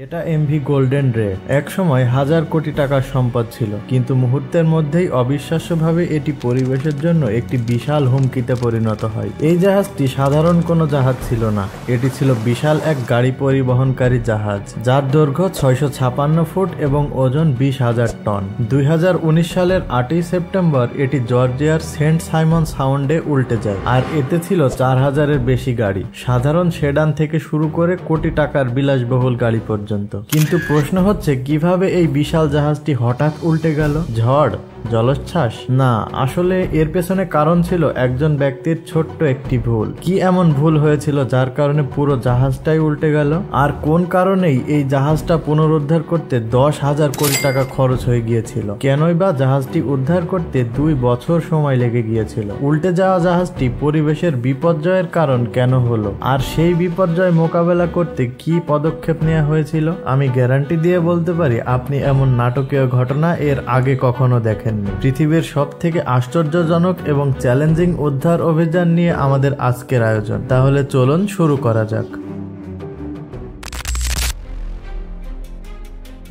এটা MV golden রে এক সময় হাজার কোটি টাকার সম্পদ ছিল, কিন্তু মুহূর্তের মধ্যেই অবিশ্বাস্যভাবে এটি পরিবেশের জন্য একটি বিশাল হুমকিতে পরিণত হয়। এই জাহাজটি সাধারণ কোনো জাহাজ ছিল না, এটি ছিল বিশাল এক গাড়ি পরিবহনকারী জাহাজ, যার দৈর্ঘ্য 656 ফুট এবং ওজন 20,000 টন। 2019 সালের 8ই সেপ্টেম্বর এটি জর্জিয়ার সেন্ট সাইমন সাউন্ডে উল্টে যায়, আর এতে ছিল 4000-এর বেশি গাড়ি, সাধারণ সেডান থেকে শুরু করে কোটি টাকার বিলাসবহুল গাড়ি পর্যন্ত। কিন্তু প্রশ্ন হচ্ছে, কিভাবে এই বিশাল জাহাজটি হঠাৎ উল্টে গেল? ঝড়, জলোচ্ছ্বাস? না, আসলে এর পেছনে কারণ ছিল একজন ব্যক্তির ছোট্ট একটি ভুল। কি এমন ভুল হয়েছিল যার কারণে পুরো জাহাজটাই উল্টে গেল? আর কোন কারণেই এই জাহাজটা পুনরুদ্ধার করতে 10,000 কোটি টাকা খরচ হয়ে গিয়েছিল? কেনই বা জাহাজটি উদ্ধার করতে 2 বছর সময় লেগে গিয়েছিল? উল্টে যাওয়া জাহাজটি পরিবেশের বিপর্যয়ের কারণ কেন হলো, আর সেই বিপর্যয় মোকাবেলা করতে কি পদক্ষেপ নেওয়া হয়েছিল? আমি গ্যারান্টি দিয়ে বলতে পারি, আপনি এমন নাটকীয় ঘটনা এর আগে কখনো দেখেননি। পৃথিবীর সবথেকে আশ্চর্যজনক এবং চ্যালেঞ্জিং উদ্ধার অভিযান নিয়ে আমাদের আজকের আয়োজন। তাহলে চলুন শুরু করা যাক।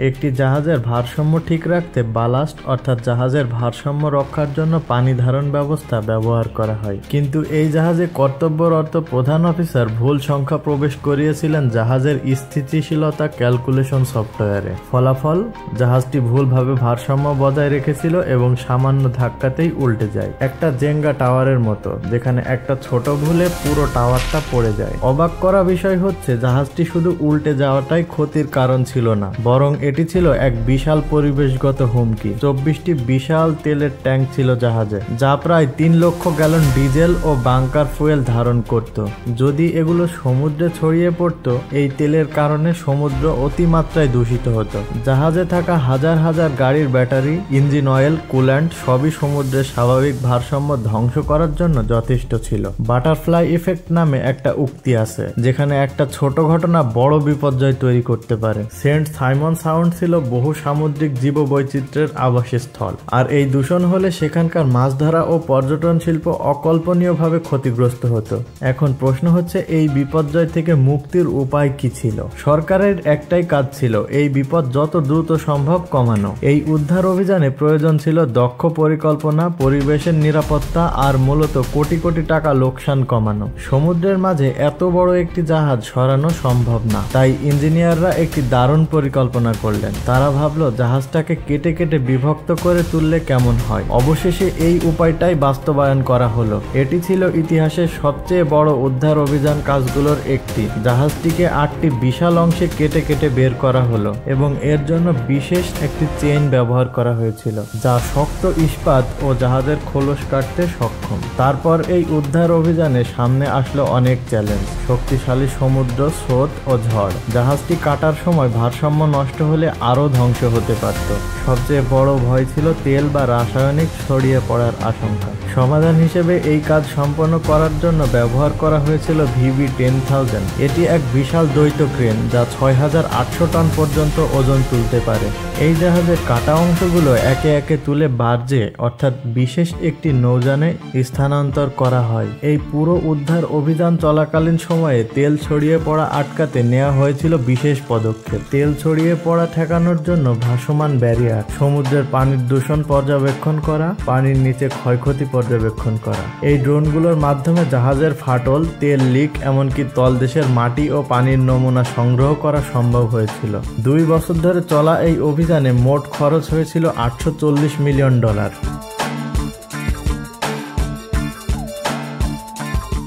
একটি জাহাজের ভারসাম্য ঠিক রাখতে বালাস্ট অর্থাৎ জাহাজের ভারসাম্য রক্ষার জন্য পানি ধারণ ব্যবস্থা ব্যবহার করা হয়, কিন্তু এই জাহাজে কর্তব্যরত প্রধান অফিসার ভুল সংখ্যা প্রবেশ করিয়েছিলেন জাহাজের স্থিতিশীলতা ক্যালকুলেশন সফটওয়্যারে। ফলাফল, জাহাজটি ভুলভাবে ভারসাম্য বজায় রেখেছিল এবং সামান্য ধাক্কাতেই উল্টে যায়, একটা জেঙ্গা টাওয়ারের মতো, যেখানে একটা ছোট ভুলে পুরো টাওয়ারটা পড়ে যায়। অবাক করা বিষয় হচ্ছে, জাহাজটি শুধু উল্টে যাওয়াটাই ক্ষতির কারণ ছিল না, বরং এটি ছিল এক বিশাল পরিবেশগত হুমকি। 24টি বিশাল তেলের ট্যাঙ্ক ছিল জাহাজে, যা প্রায় 3 লক্ষ গ্যালন ডিজেল ও বাংকার ফুয়েল ধারণ করত। যদি এগুলো সমুদ্রে ছড়িয়ে পড়ত, এই তেলের কারণে সমুদ্র অতিমাত্রায় দূষিত হতো। জাহাজে থাকা হাজার হাজার গাড়ির ব্যাটারি, ইঞ্জিন অয়েল, কুল্যান্ট সবই সমুদ্রের স্বাভাবিক ভারসাম্য ধ্বংস করার জন্য যথেষ্ট ছিল। বাটারফ্লাই ইফেক্ট নামে একটা উক্তি আছে, যেখানে একটা ছোট ঘটনা বড় বিপর্যয় তৈরি করতে পারে। সেন্ট সাইমন সাউন্ড ছিল বহু সামুদ্রিক জীববৈচিত্র্যের আবাসস্থল, আর এই দূষণ হলে সেখানকার মাছ ধরা ও পর্যটন শিল্প অকল্পনীয়ভাবে ক্ষতিগ্রস্ত হতো। এখন প্রশ্ন হচ্ছে, এই বিপর্যয় থেকে মুক্তির উপায় কি ছিল? সরকারের একটাই কাজ ছিল, এই বিপদ যত দ্রুত সম্ভব কমানো। এই উদ্ধার অভিযানে প্রয়োজন ছিল দক্ষ পরিকল্পনা, পরিবেশের নিরাপত্তা আর মূলত কোটি কোটি টাকা লোকসান কমানো। সমুদ্রের মাঝে এত বড় একটি জাহাজ সরানো সম্ভব না, তাই ইঞ্জিনিয়াররা একটি দারুণ পরিকল্পনা করলেন। তারা ভাবলো, জাহাজটাকে কেটে কেটে বিভক্ত করে তুললে কেমন হয়। অবশেষে এই উপায়টাই বাস্তবায়ন করা হলো। এটি ছিল ইতিহাসের সবচেয়ে বড় উদ্ধার অভিযান কাজগুলোর একটি। জাহাজটিকে 8টি বিশাল অংশে কেটে কেটে বের করা হলো এবং এর জন্য বিশেষ একটি চেইন ব্যবহার করা হয়েছিল, যা শক্ত ইস্পাত ও জাহাজের খোলস কাটতে সক্ষম। তারপর এই উদ্ধার অভিযানে সামনে আসলো অনেক চ্যালেঞ্জ, শক্তিশালী সমুদ্র স্রোত ও ঝড়। জাহাজটি কাটার সময় ভারসাম্য নষ্ট হলে আরো ধ্বংস হতে পারত। সবচেয়ে বড় ভয় ছিল তেল বা রাসায়নিক ছড়িয়ে পড়ার আশঙ্কা। সমাধান হিসেবে এই কাজ সম্পন্ন করার জন্য ব্যবহার করা হয়েছিল VV-10,000। এটি এক বিশাল দ্বৈত ক্রেন, যা 6,800 টন পর্যন্ত ওজন তুলতে পারে। এই জাহাজের কাটা অংশগুলো একে একে তুলে বার্জে অর্থাৎ বিশেষ একটি নৌযানে স্থানান্তর করা হয়। এই পুরো উদ্ধার অভিযান চলাকালীন সময়ে তেল ছড়িয়ে পড়া আটকাতে নেওয়া হয়েছিল বিশেষ পদক্ষেপ। তেল ছড়িয়ে পড়া ঠেকানোর জন্য ভাসমান ব্যারিয়ার, সমুদ্রের পানির দূষণ পর্যবেক্ষণ করা, পানির নিচে ক্ষয়ক্ষতি পর্যবেক্ষণ করা। এই ড্রোনগুলোর মাধ্যমে জাহাজের ফাটল, তেল লিক, এমনকি তলদেশের মাটি ও পানির নমুনা সংগ্রহ করা সম্ভব হয়েছিল। 2 বছর ধরে চলা এই অভিযানে মোট খরচ হয়েছিল $840 মিলিয়ন।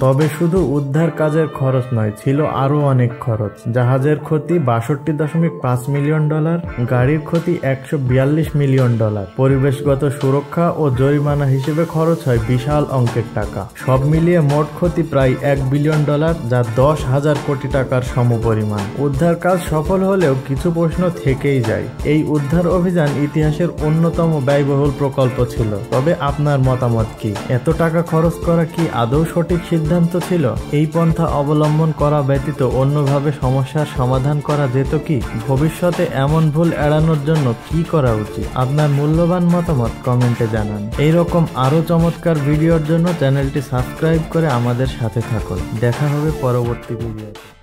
তবে শুধু উদ্ধার কাজের খরচ নয়, ছিল আরো অনেক খরচ। জাহাজের ক্ষতি $62.5 মিলিয়ন, গাড়ির ক্ষতি $142 মিলিয়ন, পরিবেশগত সুরক্ষা ও জরিমানা হিসেবে খরচ হয় বিশাল অঙ্কের টাকা। সব মিলিয়ে মোট ক্ষতি প্রায় $1 বিলিয়ন, যা 10,000 কোটি টাকার সমপরিমাণ। উদ্ধার কাজ সফল হলেও কিছু প্রশ্ন থেকেই যায়। এই উদ্ধার অভিযান ইতিহাসের অন্যতম ব্যয়বহুল প্রকল্প ছিল। তবে আপনার মতামত কি? এত টাকা খরচ করা কি আদৌ সঠিক সিদ্ধান্ত ছিল? এই পন্থা অবলম্বন করা ব্যতীত অন্যভাবে সমস্যার সমাধান করা যেত কি? ভবিষ্যতে এমন ভুল এড়ানোর জন্য কি করা উচিত? আপনার মূল্যবান মতামত কমেন্টে জানান। এইরকম আরো চমৎকার ভিডিওর জন্য চ্যানেলটি সাবস্ক্রাইব করে আমাদের সাথে থাকুন। দেখা হবে পরবর্তী ভিডিওতে।